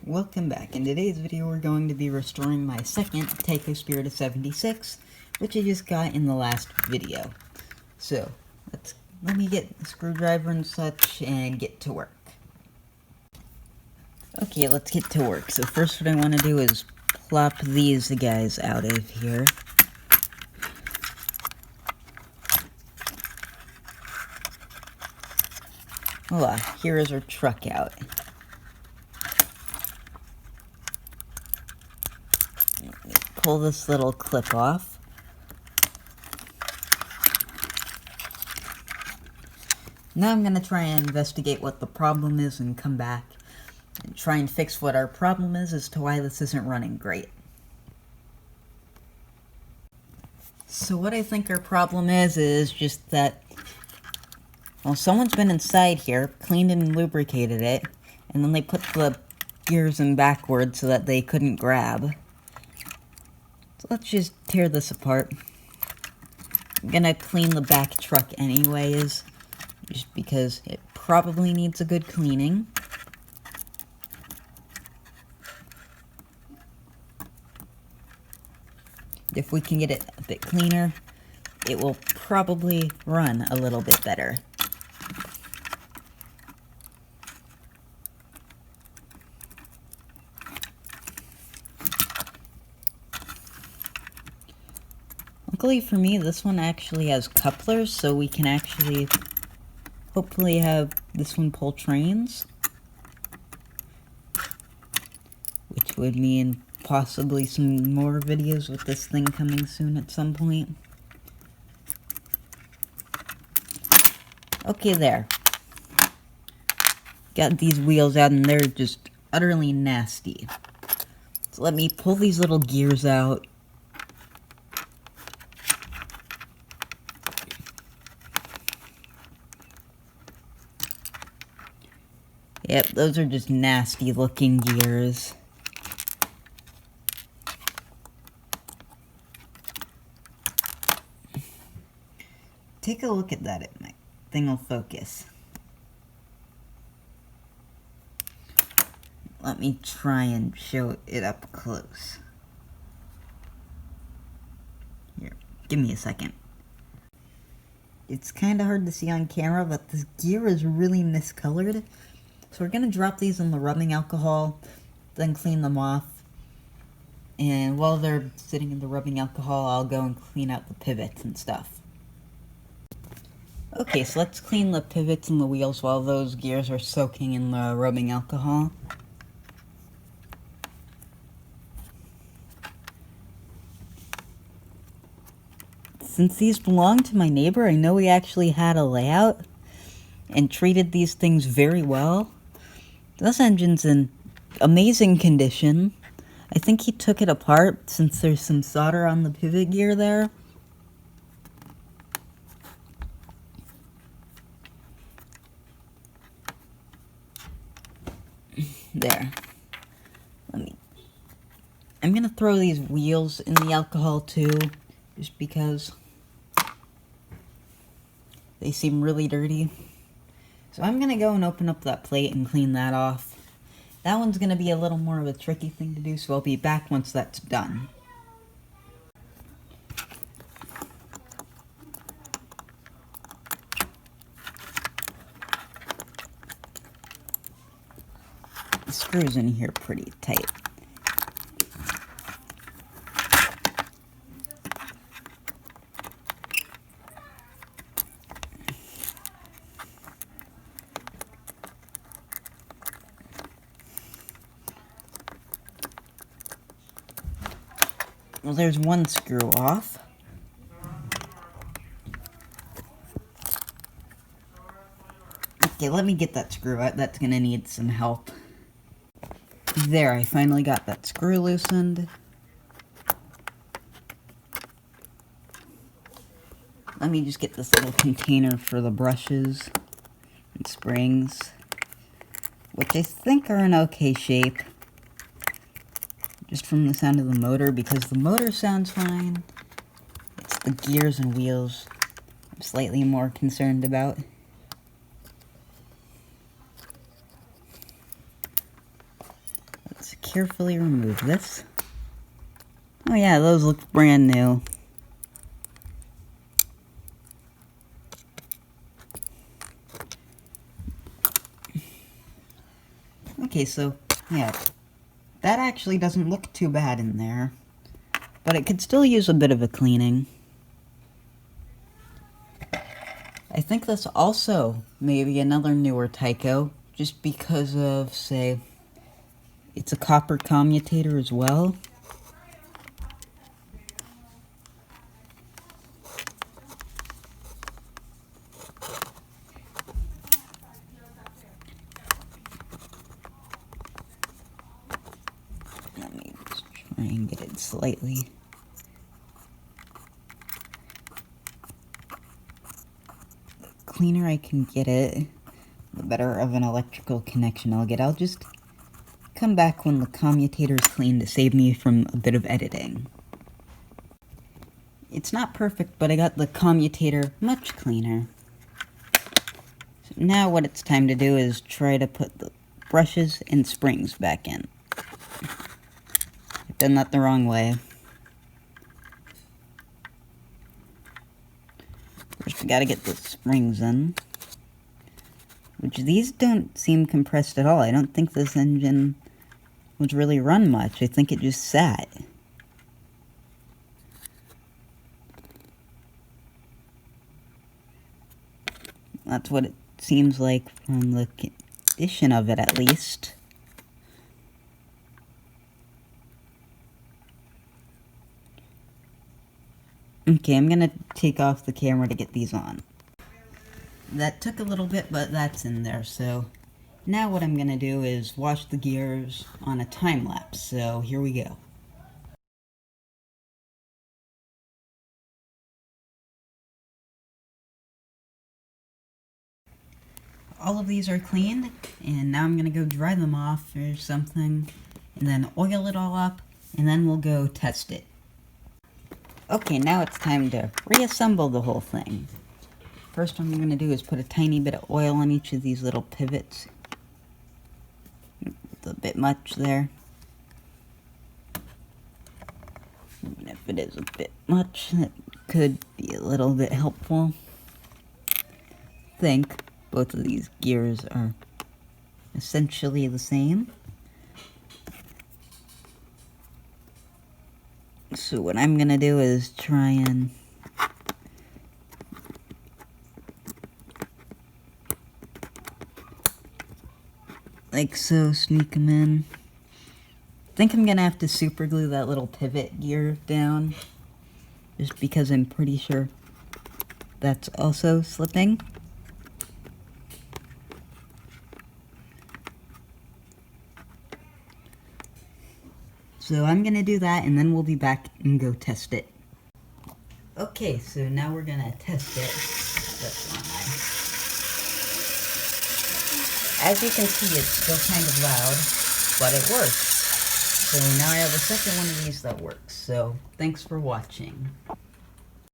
Welcome back. In today's video we're going to be restoring my second Tyco Spirit of 76, which I just got in the last video. So, let me get the screwdriver and such and get to work. Okay, let's get to work. So first what I want to do is plop these guys out of here. Voila, here is our truck out. Pull this little clip off. Now I'm going to try and investigate what the problem is and come back and try and fix what our problem is as to why this isn't running great. So what I think our problem is just that, well, someone's been inside here, cleaned and lubricated it, and then they put the gears in backwards so that they couldn't grab. So let's just tear this apart. I'm gonna clean the back truck anyways, just because it probably needs a good cleaning. If we can get it a bit cleaner, it will probably run a little bit better. Luckily for me, this one actually has couplers, so we can actually hopefully have this one pull trains, which would mean possibly some more videos with this thing coming soon at some point. Okay, there. Got these wheels out and they're just utterly nasty. So let me pull these little gears out. Yep, those are just nasty looking gears. Take a look at that, it might thing will focus. Let me try and show it up close. Here, give me a second. It's kind of hard to see on camera, but this gear is really miscolored. So we're going to drop these in the rubbing alcohol, then clean them off. And while they're sitting in the rubbing alcohol, I'll go and clean out the pivots and stuff. Okay, so let's clean the pivots and the wheels while those gears are soaking in the rubbing alcohol. Since these belong to my neighbor, I know he actually had a layout and treated these things very well. This engine's in amazing condition. I think he took it apart since there's some solder on the pivot gear there. There. I'm gonna throw these wheels in the alcohol too, just because they seem really dirty. So I'm gonna go and open up that plate and clean that off. That one's gonna be a little more of a tricky thing to do, so I'll be back once that's done. The screws in here pretty tight. Well, there's one screw off. Okay, let me get that screw out. That's gonna need some help. There, I finally got that screw loosened. Let me just get this little container for the brushes and springs, which I think are in okay shape. Just from the sound of the motor, because the motor sounds fine. It's the gears and wheels I'm slightly more concerned about. carefully remove this. Oh yeah, those look brand new. Okay, so, yeah, that actually doesn't look too bad in there, but it could still use a bit of a cleaning. I think this also may be another newer Tyco, just because of, say, it's a copper commutator as well. Let me just try and get it slightly. The cleaner I can get it, the better of an electrical connection I'll get. I'll just come back when the commutator is clean to save me from a bit of editing. It's not perfect, but I got the commutator much cleaner. So now what it's time to do is try to put the brushes and springs back in. I've done that the wrong way. First we gotta get the springs in. Which these don't seem compressed at all. I don't think this engine was really run much. I think it just sat. That's what it seems like from the condition of it, at least. Okay, I'm gonna take off the camera to get these on. That took a little bit, but that's in there, so now what I'm gonna do is wash the gears on a time lapse, so here we go. All of these are cleaned, and now I'm gonna go dry them off or something, and then oil it all up, and then we'll go test it. Okay, now it's time to reassemble the whole thing. First what I'm gonna do is put a tiny bit of oil on each of these little pivots. It's a bit much there. Even if it is a bit much, it could be a little bit helpful. I think both of these gears are essentially the same. So what I'm gonna do is try and like so, sneak them in. I think I'm gonna have to super glue that little pivot gear down, just because I'm pretty sure that's also slipping. So I'm gonna do that, and then we'll be back and go test it. Okay, so now we're gonna test it. That's one eye. As you can see, it's still kind of loud, but it works. So now I have a second one of these that works. So thanks for watching.